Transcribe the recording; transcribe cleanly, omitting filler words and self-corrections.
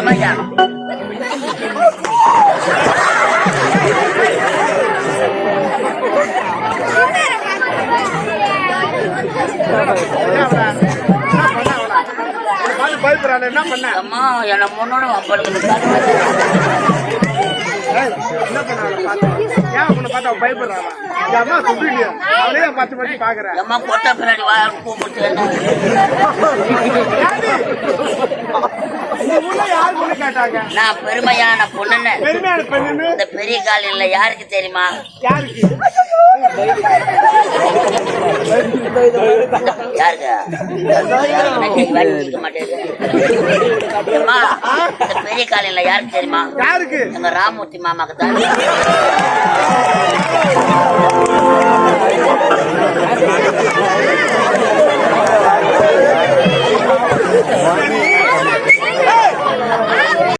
பெருமையா என்ன பண்ண அம்மா என்ன முன்னோட என்ன பண்ண ஏன் உன்னை பார்த்தா பயப்படுறாங்க அம்மா சொல்லியா அவளையே பார்த்து பார்த்து பாக்குறேன் அம்மா கொட்டை பின்னாடி கூப்பிட்டு யாரு கேட்டாங்க நான் பெருமையான பொண்ணுன்னு பெருமையான பெண்ணு இந்த பெரிய காலையில யாருக்கு தெரியுமா யாருக்கு யாருக்கு பெரிய காலையில யாருக்கு தெரியுமா யாருக்கு எங்க ராமூர்த்தி மாமாக்கு தான்